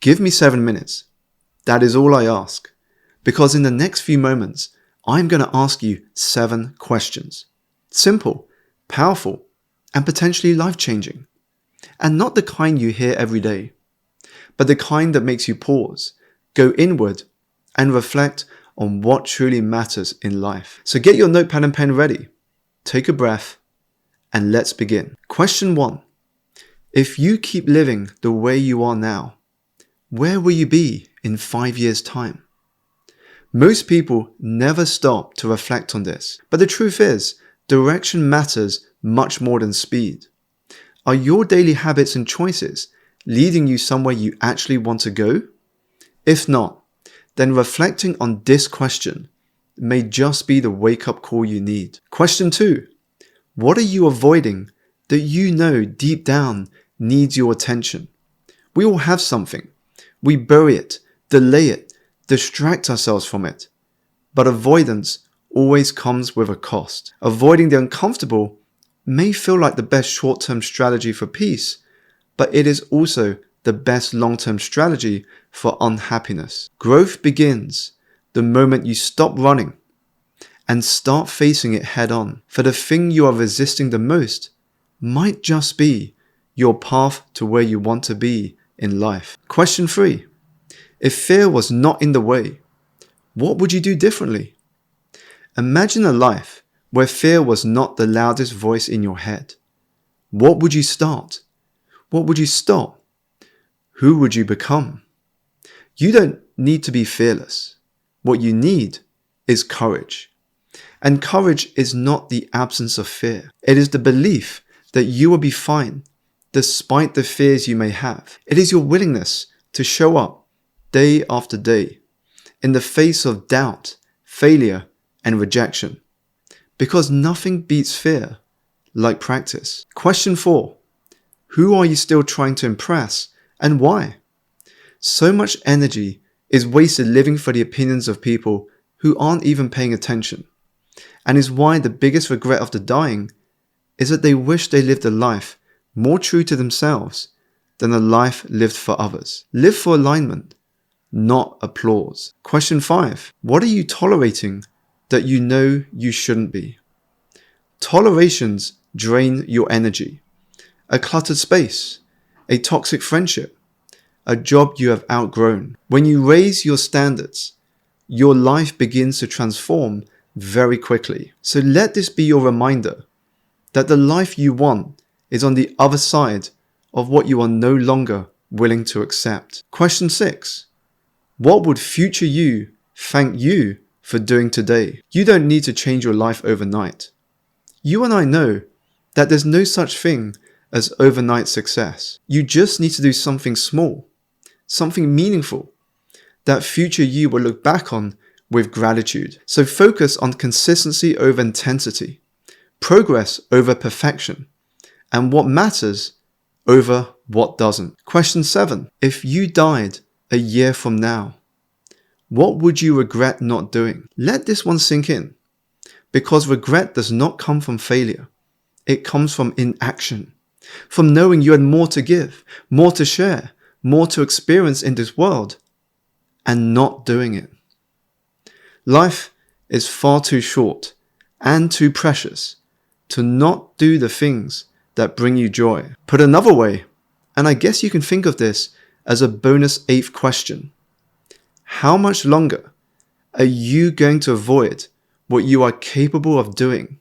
Give me 7 minutes. That is all I ask. Because in the next few moments, I'm going to ask you 7 questions. Simple, powerful, and potentially life-changing. And not the kind you hear every day, but the kind that makes you pause, go inward, and reflect on what truly matters in life. So get your notepad and pen ready. Take a breath, and let's begin. Question 1. If you keep living the way you are now, where will you be in 5 years' time? Most people never stop to reflect on this, but the truth is, direction matters much more than speed. Are your daily habits and choices leading you somewhere you actually want to go? If not, then reflecting on this question may just be the wake-up call you need. Question 2. What are you avoiding that you know deep down needs your attention? We all have something. We bury it, delay it, distract ourselves from it. But avoidance always comes with a cost. Avoiding the uncomfortable may feel like the best short-term strategy for peace, but it is also the best long-term strategy for unhappiness. Growth begins the moment you stop running and start facing it head on. For the thing you are resisting the most might just be your path to where you want to be in life. Question 3. If fear was not in the way, what would you do differently? Imagine a life where fear was not the loudest voice in your head. What would you start? What would you stop? Who would you become? You don't need to be fearless. What you need is courage. And courage is not the absence of fear. It is the belief that you will be fine despite the fears you may have. It is your willingness to show up day after day in the face of doubt, failure, and rejection. Because nothing beats fear like practice. Question 4. Who are you still trying to impress and why? So much energy is wasted living for the opinions of people who aren't even paying attention, and is why the biggest regret of the dying is that they wish they lived a life more true to themselves than a life lived for others. Live for alignment, not applause. Question 5. What are you tolerating that you know you shouldn't be? Tolerations drain your energy. A cluttered space, a toxic friendship, a job you have outgrown. When you raise your standards, your life begins to transform very quickly. So let this be your reminder that the life you want is on the other side of what you are no longer willing to accept. Question 6. What would future you thank you for doing today? You don't need to change your life overnight. You and I know that there's no such thing as overnight success. You just need to do something small, something meaningful, that future you will look back on with gratitude. So focus on consistency over intensity, progress over perfection, and what matters over what doesn't. Question 7. If you died a year from now, what would you regret not doing? Let this one sink in, because regret does not come from failure. It comes from inaction, from knowing you had more to give, more to share, more to experience in this world, and not doing it. Life is far too short and too precious to not do the things that bring you joy. Put another way, and I guess you can think of this as a bonus 8th question. How much longer are you going to avoid what you are capable of doing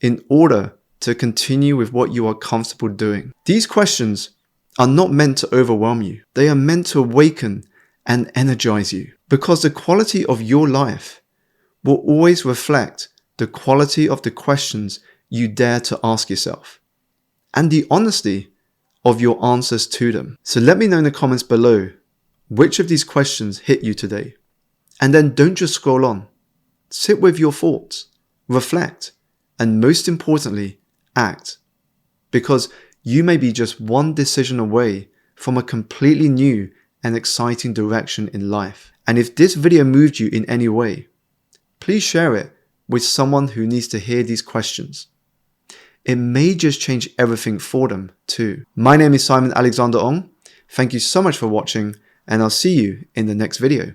in order to continue with what you are comfortable doing? These questions are not meant to overwhelm you. They are meant to awaken and energize you, because the quality of your life will always reflect the quality of the questions you dare to ask yourself and the honesty of your answers to them. So let me know in the comments below which of these questions hit you today. And then don't just scroll on. Sit with your thoughts, reflect, and most importantly, act. Because you may be just one decision away from a completely new and exciting direction in life. And if this video moved you in any way, please share it with someone who needs to hear these questions. It may just change everything for them too. My name is Simon Alexander Ong. Thank you so much for watching, and I'll see you in the next video.